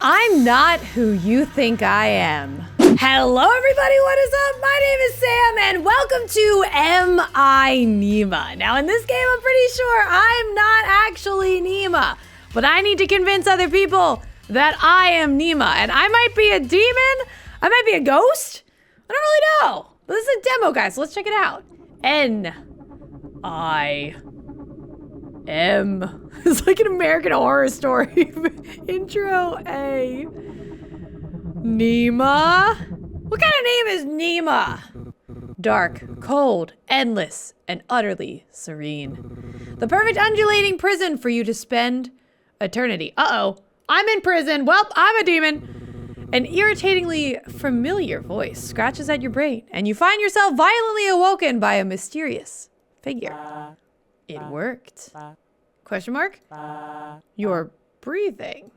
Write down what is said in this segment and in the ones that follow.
I'm not who you think I am. Hello everybody, what is up? My name is Sam and welcome to Am I Nima? Now in this game I'm pretty sure I'm not actually Nima, but I need to convince other people that I am Nima, and I might be a demon, I might be a ghost, I don't really know. But this is a demo, guys, so let's check it out. N-I-M. It's like an American Horror Story intro. A Nima. What kind of name is Nima? Dark, cold, endless, and utterly serene. The perfect undulating prison for you to spend eternity. Uh-oh, I'm in prison. Well, I'm a demon. An irritatingly familiar voice scratches at your brain, and you find yourself violently awoken by a mysterious figure. It worked. Question mark? You're breathing.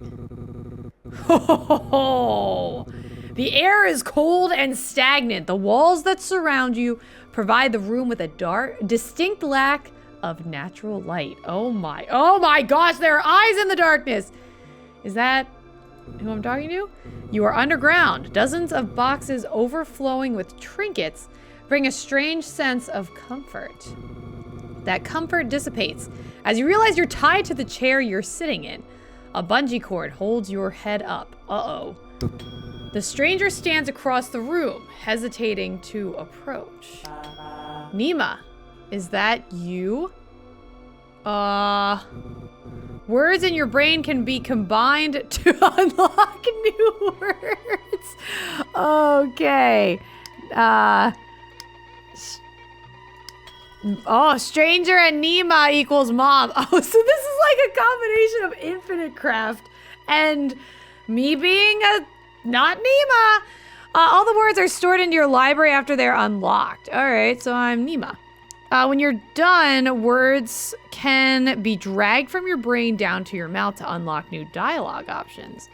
Oh, the air is cold and stagnant. The walls that surround you provide the room with a distinct lack of natural light. Oh my gosh, there are eyes in the darkness. Is that who I'm talking to? You are underground. Dozens of boxes overflowing with trinkets bring a strange sense of comfort. That comfort dissipates as you realize you're tied to the chair you're sitting in. A bungee cord holds your head up. Uh-oh. The stranger stands across the room, hesitating to approach. Nima, is that you? Words in your brain can be combined to unlock new words. Okay. Oh, stranger and Nima equals mom. Oh, so this is like a combination of Infinite Craft and me being a not Nima. All the words are stored into your library after they're unlocked. All right, so I'm Nima. When you're done, words can be dragged from your brain down to your mouth to unlock new dialogue options.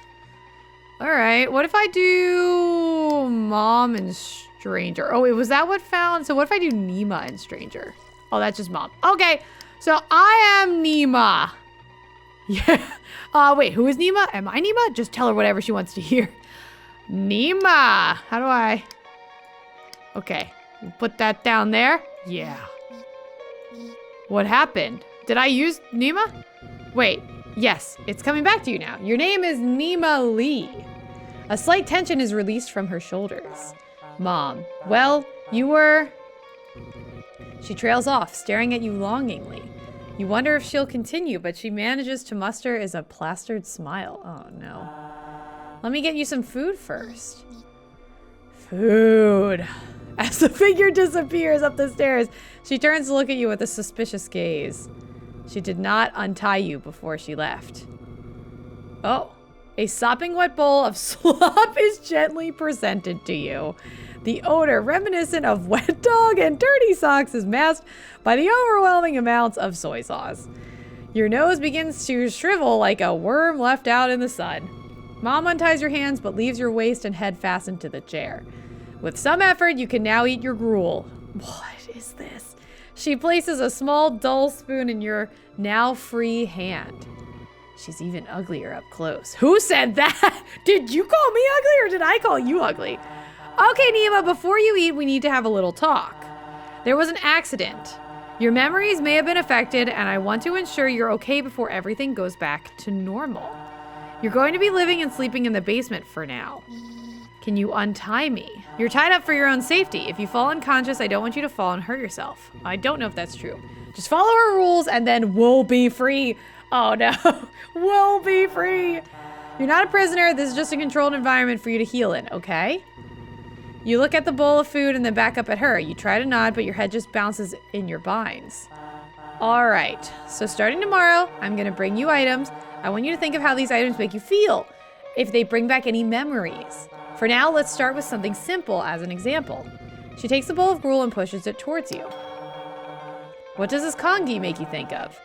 All right, what if I do mom and stranger? Oh, wait, was that what found? So what if I do Nima and stranger? Oh, that's just mom. Okay, so I am Nima. Yeah. Wait, who is Nima? Am I Nima? Just tell her whatever she wants to hear. Nima. How do I? Okay, put that down there. Yeah. What happened? Did I use Nima? Wait, yes, it's coming back to you now. Your name is Nima Lee. A slight tension is released from her shoulders. Mom, well, you were... She trails off, staring at you longingly. You wonder if she'll continue, but she manages to muster is a plastered smile. Oh no. Let me get you some food first. Food. As the figure disappears up the stairs, she turns to look at you with a suspicious gaze. She did not untie you before she left. Oh. A sopping wet bowl of slop is gently presented to you. The odor, reminiscent of wet dog and dirty socks, is masked by the overwhelming amounts of soy sauce. Your nose begins to shrivel like a worm left out in the sun. Mom unties your hands but leaves your waist and head fastened to the chair. With some effort, you can now eat your gruel. What is this? She places a small, dull spoon in your now free hand. She's even uglier up close. Who said that? Did you call me ugly or did I call you ugly? Okay, Nima, before you eat, we need to have a little talk. There was an accident. Your memories may have been affected, and I want to ensure you're okay before everything goes back to normal. You're going to be living and sleeping in the basement for now. Can you untie me? You're tied up for your own safety. If you fall unconscious, I don't want you to fall and hurt yourself. I don't know if that's true. Just follow her rules and then we'll be free. Oh no, we'll be free. You're not a prisoner. This is just a controlled environment for you to heal in, okay? You look at the bowl of food and then back up at her. You try to nod, but your head just bounces in your binds. All right, so starting tomorrow, I'm gonna bring you items. I want you to think of how these items make you feel, if they bring back any memories. For now, let's start with something simple as an example. She takes a bowl of gruel and pushes it towards you. What does this congee make you think of?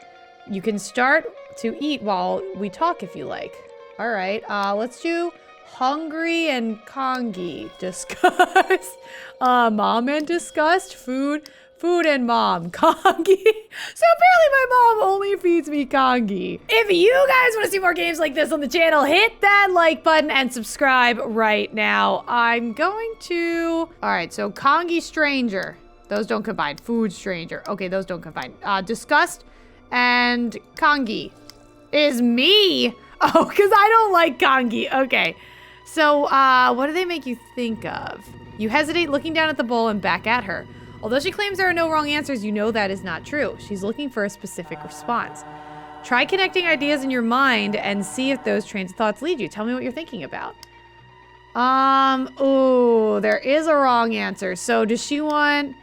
You can start to eat while we talk if you like. All right, let's do hungry and congee. Disgust. Mom and disgust. Food. Food and mom. Kongi. So apparently my mom only feeds me Kongi. If you guys want to see more games like this on the channel, hit that like button and subscribe right now. I'm going to... Alright, so Kongi stranger. Those don't combine. Food stranger. Okay, those don't combine. Disgust and Kongi is me. Oh, because I don't like Kongi. Okay. So, what do they make you think of? You hesitate, looking down at the bowl and back at her. Although she claims there are no wrong answers, you know that is not true. She's looking for a specific response. Try connecting ideas in your mind and see if those trains of thoughts lead you. Tell me what you're thinking about. Ooh, there is a wrong answer. So does she want...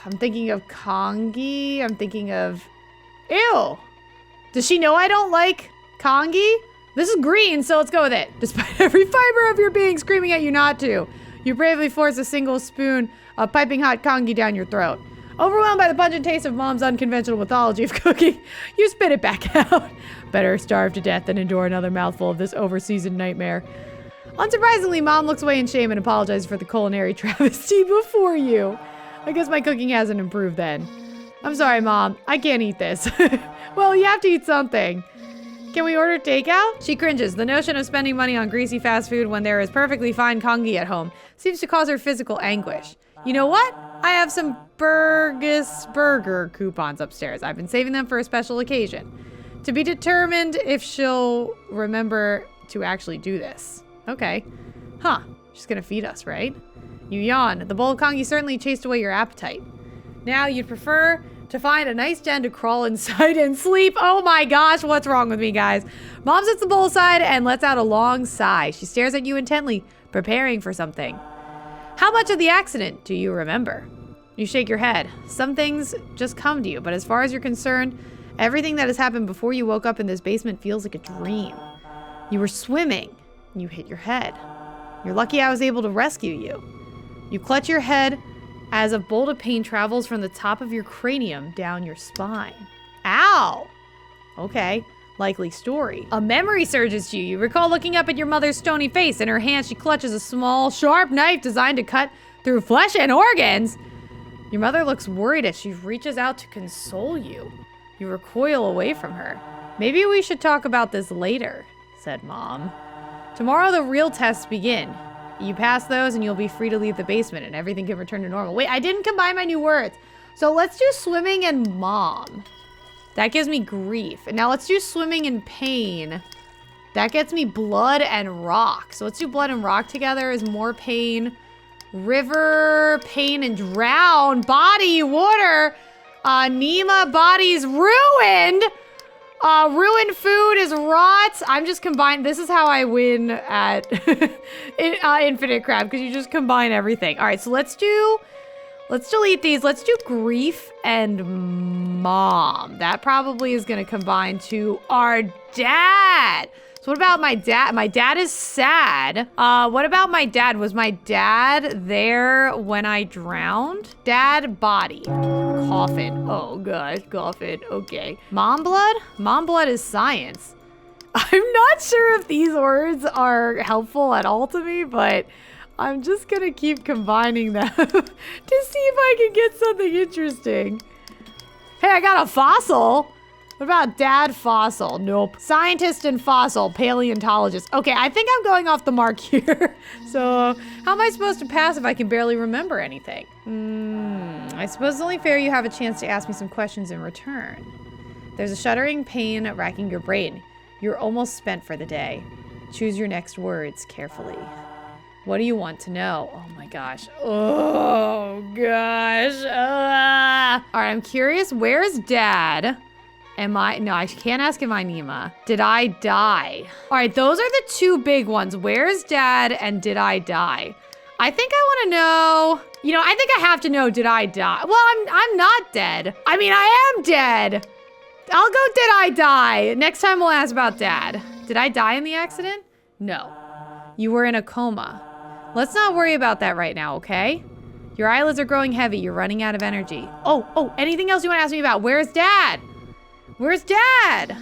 I'm thinking of Kongi. I'm thinking of... Ew. Does she know I don't like Kongi? This is green, so let's go with it. Despite every fiber of your being screaming at you not to, you bravely force a single spoon of piping hot Kongi down your throat. Overwhelmed by the pungent taste of mom's unconventional mythology of cooking, you spit it back out. Better starve to death than endure another mouthful of this overseasoned nightmare. Unsurprisingly, mom looks away in shame and apologizes for the culinary travesty before you. I guess my cooking hasn't improved then. I'm sorry, mom. I can't eat this. Well, you have to eat something. Can we order takeout? She cringes. The notion of spending money on greasy fast food when there is perfectly fine Kongi at home seems to cause her physical anguish. You know what? I have some Burgess Burger coupons upstairs. I've been saving them for a special occasion. To be determined if she'll remember to actually do this. Okay. Huh. She's gonna feed us, right? You yawn. The bowl of Kongi certainly chased away your appetite. Now you'd prefer to find a nice den to crawl inside and sleep. Oh my gosh, what's wrong with me, guys? Mom sets the bowl aside and lets out a long sigh. She stares at you intently, preparing for something. How much of the accident do you remember? You shake your head. Some things just come to you, but as far as you're concerned, everything that has happened before you woke up in this basement feels like a dream. You were swimming, and you hit your head. You're lucky I was able to rescue you. You clutch your head as a bolt of pain travels from the top of your cranium down your spine. Ow! Okay, likely story. A memory surges to you. You recall looking up at your mother's stony face. In her hand, she clutches a small, sharp knife designed to cut through flesh and organs. Your mother looks worried as she reaches out to console you. You recoil away from her. Maybe we should talk about this later, said Mom. Tomorrow the real tests begin. You pass those and you'll be free to leave the basement and everything can return to normal. Wait, I didn't combine my new words. So let's do swimming and mom. That gives me grief. And now let's do swimming and pain. That gets me blood and rock. So let's do blood and rock together is more pain. River, pain and drown. Body, water. Nima, body's ruined. Ruined food is rot. I'm just combined. This is how I win at Infinite Crab, because you just combine everything. All right, so let's delete these. Let's do grief and mom. That probably is going to combine to our dad. So what about my dad? My dad is sad. What about my dad? Was my dad there when I drowned? Dad body. Coffin. Oh gosh, coffin. Okay. Mom blood? Mom blood is science. I'm not sure if these words are helpful at all to me, but I'm just gonna keep combining them to see if I can get something interesting. Hey, I got a fossil. What about dad fossil? Nope. Scientist and fossil, paleontologist. Okay, I think I'm going off the mark here. So how am I supposed to pass if I can barely remember anything? I suppose it's only fair you have a chance to ask me some questions in return. There's a shuddering pain racking your brain. You're almost spent for the day. Choose your next words carefully. What do you want to know? Oh my gosh. Oh gosh. All right, I'm curious. Where's dad? No, I can't ask am I Nima. Did I die? All right, those are the two big ones. Where's dad and did I die? I think I want to know, I think I have to know, did I die? Well, I'm not dead. I mean, I am dead. I'll go, did I die? Next time we'll ask about dad. Did I die in the accident? No. You were in a coma. Let's not worry about that right now, okay? Your eyelids are growing heavy. You're running out of energy. Oh, anything else you want to ask me about? Where's dad? Where's dad?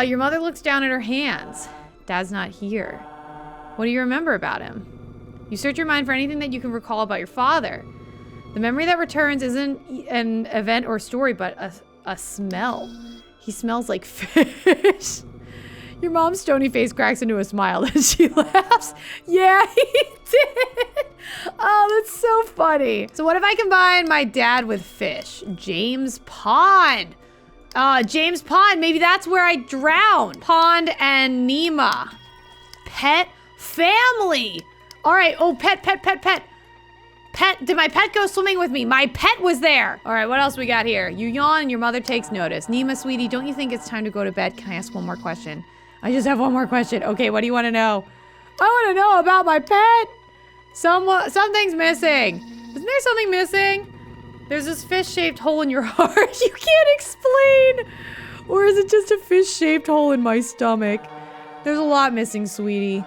Your mother looks down at her hands. Dad's not here. What do you remember about him? You search your mind for anything that you can recall about your father. The memory that returns isn't an event or story, but a smell. He smells like fish. Your mom's stony face cracks into a smile and she laughs. Yeah, he did. Oh, that's so funny. So what if I combine my dad with fish? James Pond. James Pond, maybe that's where I drowned. Pond and Nema. Pet family. All right, oh, pet. Pet, did my pet go swimming with me? My pet was there. All right, what else we got here? You yawn and your mother takes notice. Nema, sweetie, don't you think it's time to go to bed? Can I ask one more question? I just have one more question. Okay, what do you want to know? I want to know about my pet. Something's missing. Isn't there something missing? There's this fish-shaped hole in your heart. You can't explain. Or is it just a fish-shaped hole in my stomach? There's a lot missing, sweetie.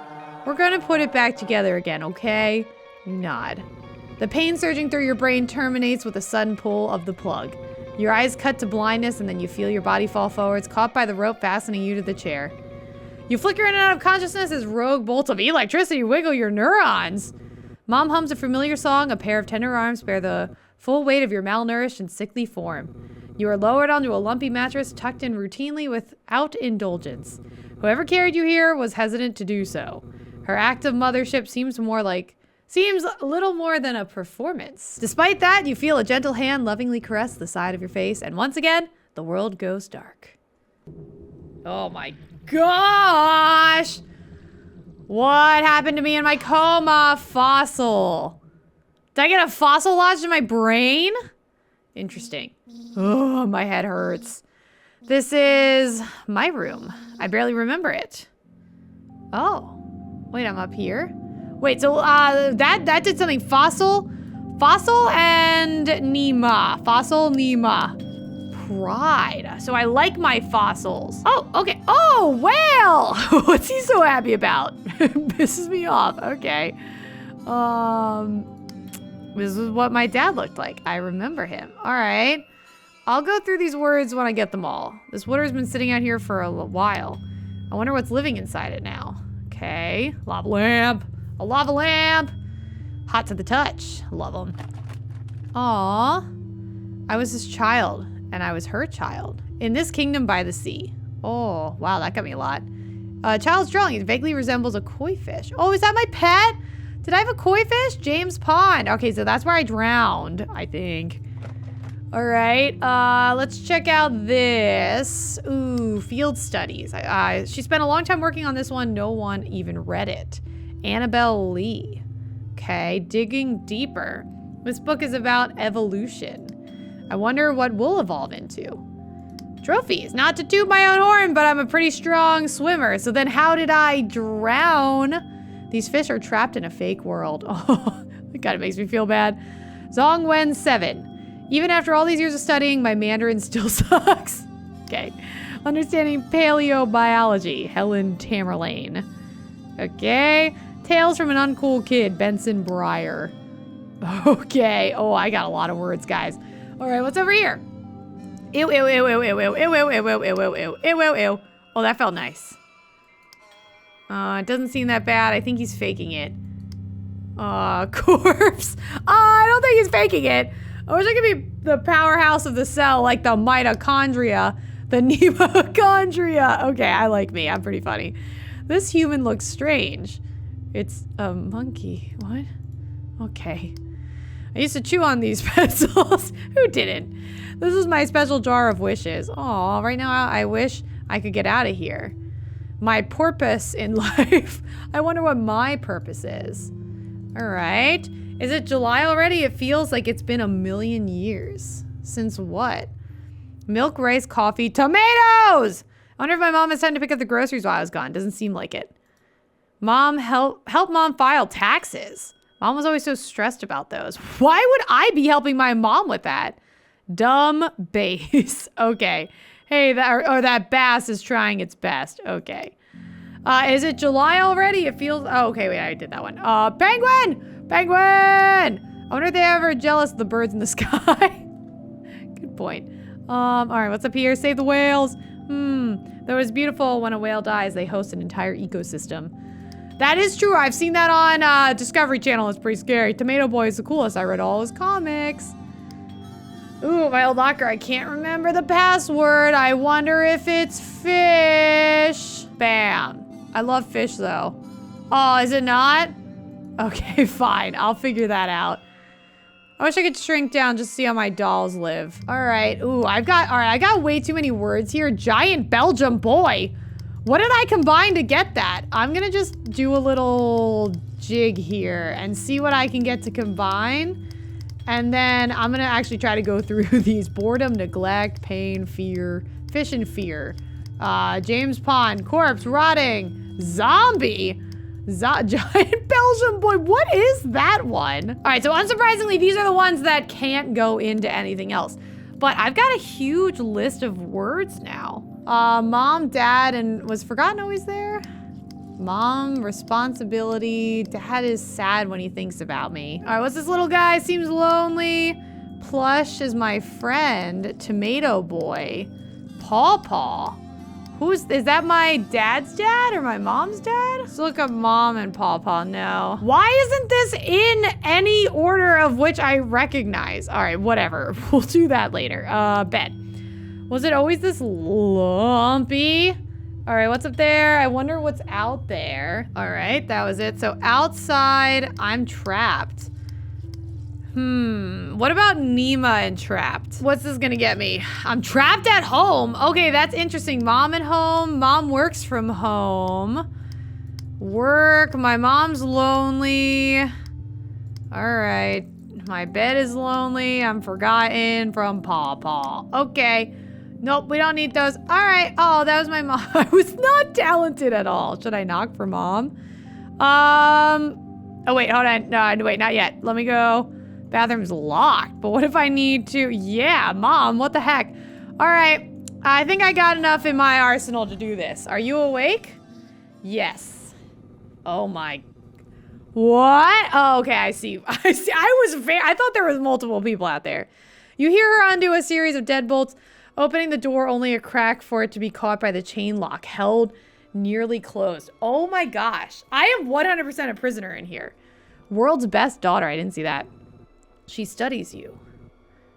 We're gonna put it back together again, okay? You nod. The pain surging through your brain terminates with a sudden pull of the plug. Your eyes cut to blindness and then you feel your body fall forwards, caught by the rope fastening you to the chair. You flicker in and out of consciousness as rogue bolts of electricity wiggle your neurons. Mom hums a familiar song, a pair of tender arms bear the full weight of your malnourished and sickly form. You are lowered onto a lumpy mattress tucked in routinely without indulgence. Whoever carried you here was hesitant to do so. Her act of mothership seems a little more than a performance. Despite that, you feel a gentle hand lovingly caress the side of your face, and once again, the world goes dark. Oh my gosh! What happened to me in my coma? Fossil. Did I get a fossil lodged in my brain? Interesting. Oh, my head hurts. This is my room. I barely remember it. Oh. Wait, I'm up here? Wait, so that did something. Fossil and Nema. Fossil, Nema. Pride. So I like my fossils. Oh, okay. Oh, well. What's he so happy about? Pisses me off. Okay. This is what my dad looked like. I remember him. All right. I'll go through these words when I get them all. This water's been sitting out here for a while. I wonder what's living inside it now. Okay. Lava lamp. A lava lamp. Hot to the touch. Love them. Aww. I was his child, and I was her child. In this kingdom by the sea. Oh, wow, that got me a lot. Child's drawing. It vaguely resembles a koi fish. Oh, is that my pet? Did I have a koi fish? James Pond. Okay, so that's where I drowned, I think. All right, let's check out this. Ooh, field studies. She spent a long time working on this one. No one even read it. Annabelle Lee. Okay, digging deeper. This book is about evolution. I wonder what we'll evolve into. Trophies. Not to toot my own horn, but I'm a pretty strong swimmer. So then how did I drown? These fish are trapped in a fake world. Oh, that kind of makes me feel bad. Zongwen 7. Even after all these years of studying, my Mandarin still sucks. Okay. Understanding paleobiology. Helen Tamerlane. Okay. Tales from an uncool kid. Benson Breyer. Okay. Oh, I got a lot of words, guys. All right, what's over here? Ew, ew, ew, ew, ew, ew, ew, ew, ew, ew, ew, ew, ew, ew, ew. Oh, that felt nice. It doesn't seem that bad. I think he's faking it. Corpse. I don't think he's faking it. I wish I could be the powerhouse of the cell, like the mitochondria, the mitochondria. Okay, I like me. I'm pretty funny. This human looks strange. It's a monkey. What? Okay. I used to chew on these pencils. Who didn't? This is my special jar of wishes. Aw, right now I wish I could get out of here. My purpose in life. I wonder what my purpose is. All right. Is it July already? It feels like it's been a million years. Since what? Milk, rice, coffee, tomatoes! I wonder if my mom has time to pick up the groceries while I was gone. Doesn't seem like it. Mom, help mom file taxes. Mom was always so stressed about those. Why would I be helping my mom with that? Dumb bass. Okay. Hey, that bass is trying its best. Okay. Is it July already? It feels... Oh, okay, wait, I did that one. Penguin! Penguin! I wonder if they're ever jealous of the birds in the sky. Good point. All right, what's up here? Save the whales. Though it's beautiful when a whale dies, they host an entire ecosystem. That is true. I've seen that on Discovery Channel. It's pretty scary. Tomato Boy is the coolest. I read all his comics. Ooh, my old locker. I can't remember the password. I wonder if it's fish. Bam. I love fish, though. Oh, is it not? Okay, fine. I'll figure that out. I wish I could shrink down just to see how my dolls live. All right. Ooh, I got way too many words here. Giant Belgium boy. What did I combine to get that? I'm gonna just do a little jig here and see what I can get to combine. And then I'm gonna actually try to go through these. Boredom, neglect, pain, fear, fish and fear. James Pond, corpse, rotting, zombie. Giant Belgium boy. What is that one? All right, so unsurprisingly, these are the ones that can't go into anything else. But I've got a huge list of words now. Mom, dad, and was forgotten always there? Mom, responsibility. Dad is sad when he thinks about me. All right, what's this little guy? Seems lonely. Plush is my friend. Tomato boy. Paw Paw. Is that my dad's dad or my mom's dad? Let's look up mom and Paw Paw. No. Why isn't this in any order of which I recognize? All right, whatever. We'll do that later. Bed. Was it always this lumpy? All right, what's up there? I wonder what's out there. All right, that was it. So outside, I'm trapped. What about Nima and trapped? What's this gonna get me? I'm trapped at home. Okay, that's interesting. Mom at home. Mom works from home. Work. My mom's lonely. All right. My bed is lonely. I'm forgotten from Paw Paw. Okay. Nope, we don't need those. All right. Oh, that was my mom. I was not talented at all. Should I knock for mom? Oh, wait, hold on. No, wait, not yet. Let me go. Bathroom's locked, but what if I need to? Yeah, mom, what the heck? All right, I think I got enough in my arsenal to do this. Are you awake? Yes. Oh my. What? Oh, okay, I see. I thought there was multiple people out there. You hear her undo a series of deadbolts, opening the door only a crack for it to be caught by the chain lock, held nearly closed. Oh my gosh. I am 100% a prisoner in here. World's best daughter. I didn't see that. She studies you.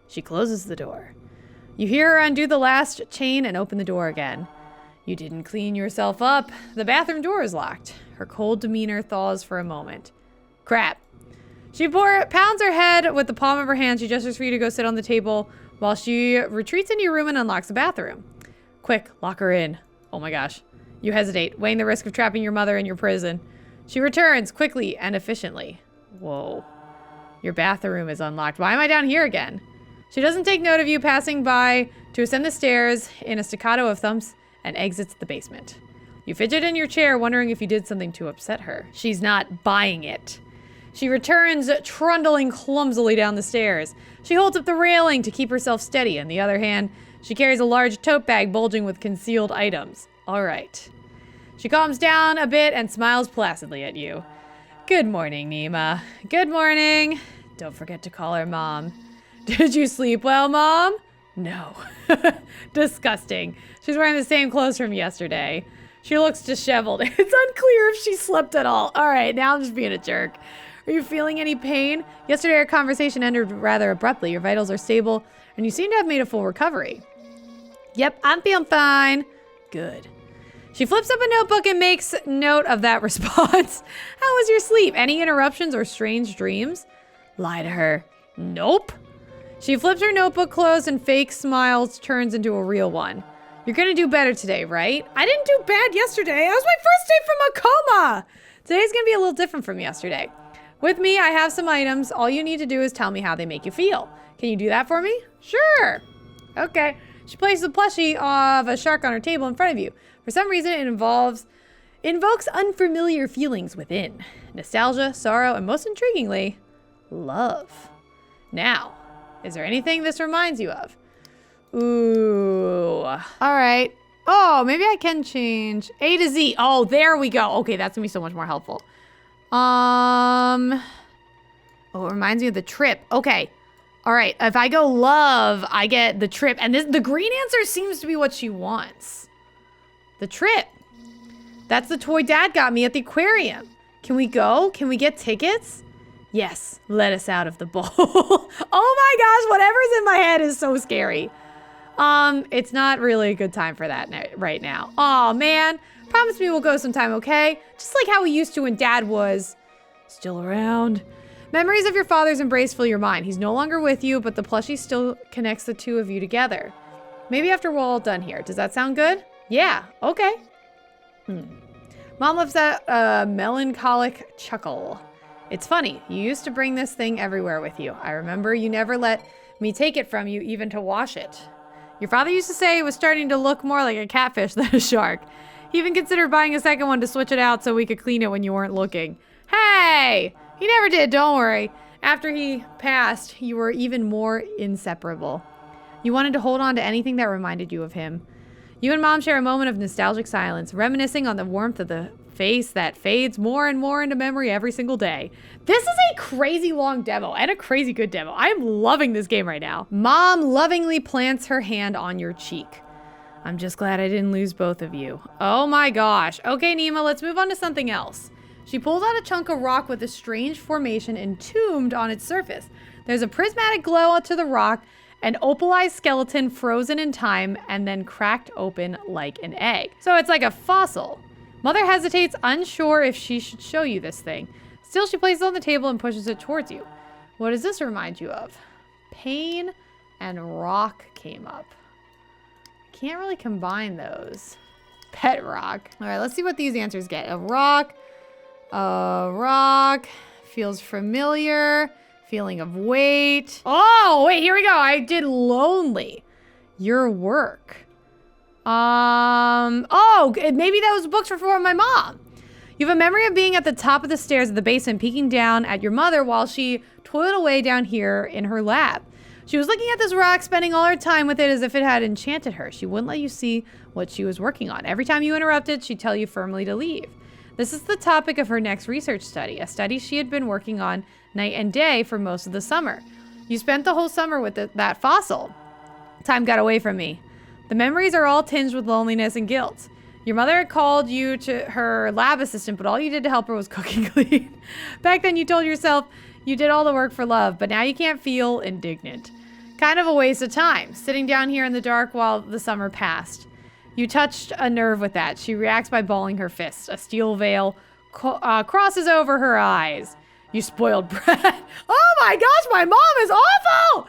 She closes the door. You hear her undo the last chain and open the door again. You didn't clean yourself up. The bathroom door is locked. Her cold demeanor thaws for a moment. Crap. She pounds her head with the palm of her hand. She gestures for you to go sit on the table while she retreats into your room and unlocks the bathroom. Quick, lock her in. Oh my gosh. You hesitate, weighing the risk of trapping your mother in your prison. She returns quickly and efficiently. Whoa. Your bathroom is unlocked. Why am I down here again? She doesn't take note of you passing by to ascend the stairs in a staccato of thumps and exits the basement. You fidget in your chair, wondering if you did something to upset her. She's not buying it. She returns, trundling clumsily down the stairs. She holds up the railing to keep herself steady. On the other hand, she carries a large tote bag bulging with concealed items. All right. She calms down a bit and smiles placidly at you. Good morning, Nima. Good morning. Don't forget to call her Mom. Did you sleep well, Mom? No. Disgusting. She's wearing the same clothes from yesterday. She looks disheveled. It's unclear if she slept at all. All right, now I'm just being a jerk. Are you feeling any pain? Yesterday our conversation ended rather abruptly. Your vitals are stable, and you seem to have made a full recovery. Yep, I'm feeling fine. Good. She flips up a notebook and makes note of that response. How was your sleep? Any interruptions or strange dreams? Lie to her. Nope. She flips her notebook closed and fake smiles turns into a real one. You're gonna do better today, right? I didn't do bad yesterday. That was my first day from a coma. Today's gonna be a little different from yesterday. With me, I have some items. All you need to do is tell me how they make you feel. Can you do that for me? Sure. Okay. She places a plushie of a shark on her table in front of you. For some reason, it invokes unfamiliar feelings within. Nostalgia, sorrow, and most intriguingly, love. Now, is there anything this reminds you of? Ooh. All right. Oh, maybe I can change A to Z. Oh, there we go. Okay, that's gonna be so much more helpful. Oh, it reminds me of the trip. Okay. All right. If I go love, I get the trip. And the green answer seems to be what she wants. The trip. That's the toy Dad got me at the aquarium. Can we go? Can we get tickets? Yes, let us out of the bowl. Oh my gosh, whatever's in my head is so scary. It's not really a good time for that right now. Oh man, promise me we'll go sometime, okay? Just like how we used to when Dad was still around. Memories of your father's embrace fill your mind. He's no longer with you, but the plushie still connects the two of you together. Maybe after we're all done here. Does that sound good? Yeah, okay. Mom lets out a melancholic chuckle. It's funny, you used to bring this thing everywhere with you. I remember you never let me take it from you, even to wash it. Your father used to say it was starting to look more like a catfish than a shark. He even considered buying a second one to switch it out so we could clean it when you weren't looking. Hey! He never did, don't worry. After he passed, you were even more inseparable. You wanted to hold on to anything that reminded you of him. You and Mom share a moment of nostalgic silence, reminiscing on the warmth of the face that fades more and more into memory every single day. This is a crazy long demo and a crazy good demo. I am loving this game right now. Mom lovingly plants her hand on your cheek. I'm just glad I didn't lose both of you. Oh my gosh. Okay, Nima, let's move on to something else. She pulls out a chunk of rock with a strange formation entombed on its surface. There's a prismatic glow to the rock, an opalized skeleton frozen in time and then cracked open like an egg. So it's like a fossil. Mother hesitates, unsure if she should show you this thing. Still, she places it on the table and pushes it towards you. What does this remind you of? Pain and rock came up. Can't really combine those. Pet rock. All right, let's see what these answers get. A rock feels familiar. Feeling of weight. Oh, wait, here we go. I did lonely. Your work. Oh, maybe those books were for my mom. You have a memory of being at the top of the stairs of the basement, peeking down at your mother while she toiled away down here in her lab. She was looking at this rock, spending all her time with it as if it had enchanted her. She wouldn't let you see what she was working on. Every time you interrupted, she'd tell you firmly to leave. This is the topic of her next research study, a study she had been working on night and day for most of the summer. You spent the whole summer with that fossil. Time got away from me. The memories are all tinged with loneliness and guilt. Your mother had called you to her lab assistant, but all you did to help her was cook and clean. Back then you told yourself you did all the work for love, but now you can't feel indignant. Kind of a waste of time, sitting down here in the dark while the summer passed. You touched a nerve with that. She reacts by balling her fist. A steel veil crosses over her eyes. You spoiled brat. Oh my gosh, my mom is awful!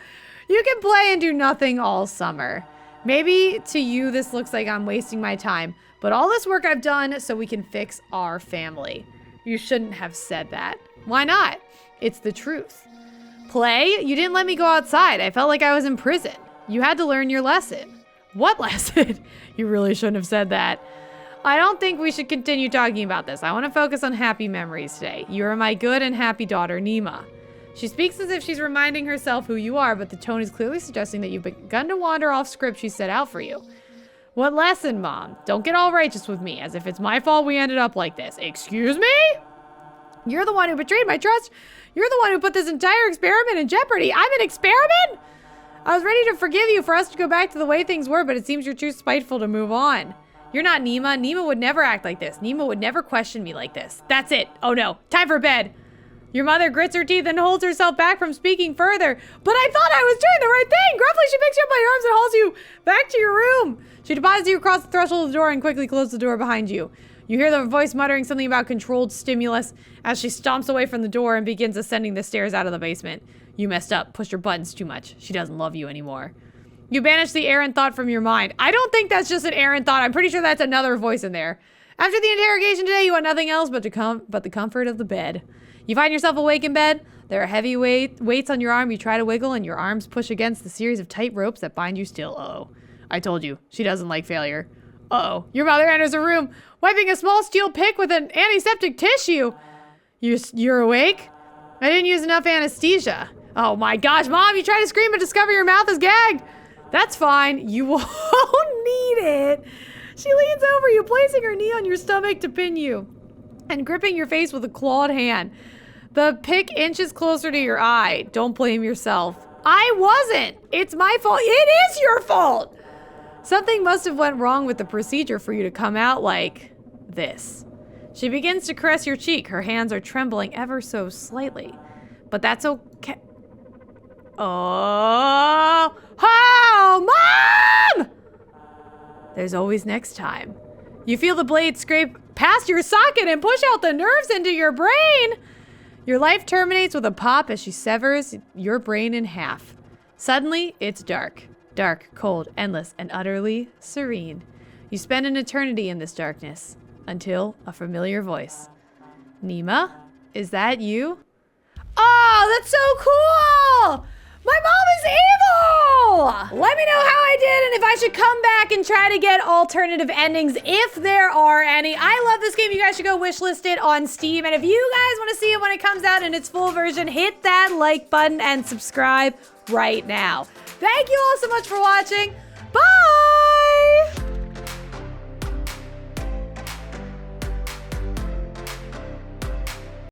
You can play and do nothing all summer. Maybe to you this looks like I'm wasting my time, but all this work I've done so we can fix our family. You shouldn't have said that. Why not? It's the truth. Play? You didn't let me go outside. I felt like I was in prison. You had to learn your lesson. What lesson? You really shouldn't have said that. I don't think we should continue talking about this. I want to focus on happy memories today. You are my good and happy daughter, Nima. She speaks as if she's reminding herself who you are, but the tone is clearly suggesting that you've begun to wander off script she set out for you. What lesson, Mom? Don't get all righteous with me, as if it's my fault we ended up like this. Excuse me? You're the one who betrayed my trust. You're the one who put this entire experiment in jeopardy. I'm an experiment? I was ready to forgive you for us to go back to the way things were, but it seems you're too spiteful to move on. You're not Nima. Nima would never act like this. Nima would never question me like this. That's it. Oh no. Time for bed. Your mother grits her teeth and holds herself back from speaking further. But I thought I was doing the right thing. Gruffly, she picks you up by your arms and hauls you back to your room. She deposits you across the threshold of the door and quickly closes the door behind you. You hear the voice muttering something about controlled stimulus as she stomps away from the door and begins ascending the stairs out of the basement. You messed up. Pushed your buttons too much. She doesn't love you anymore. You banish the errant thought from your mind. I don't think that's just an errant thought. I'm pretty sure that's another voice in there. After the interrogation today, you want nothing else but the comfort of the bed. You find yourself awake in bed. There are heavy weights on your arm. You try to wiggle and your arms push against the series of tight ropes that bind you still. Uh-oh. I told you. She doesn't like failure. Uh-oh. Your mother enters the room, wiping a small steel pick with an antiseptic tissue. You're awake? I didn't use enough anesthesia. Oh my gosh, Mom, you try to scream but discover your mouth is gagged. That's fine. You won't need it. She leans over you, placing her knee on your stomach to pin you and gripping your face with a clawed hand. The pick inches closer to your eye. Don't blame yourself. I wasn't. It's my fault. It is your fault. Something must have went wrong with the procedure for you to come out like this. She begins to caress your cheek. Her hands are trembling ever so slightly. But that's okay. Oh, Mom! There's always next time. You feel the blade scrape past your socket and push out the nerves into your brain. Your life terminates with a pop as she severs your brain in half. Suddenly, it's dark. Dark, cold, endless, and utterly serene. You spend an eternity in this darkness until a familiar voice. Nima, is that you? Oh, that's so cool! My mom is evil! Let me know how I did and if I should come back and try to get alternative endings if there are any. I love this game. You guys should go wishlist it on Steam. And if you guys want to see it when it comes out in its full version, hit that like button and subscribe right now. Thank you all so much for watching. Bye!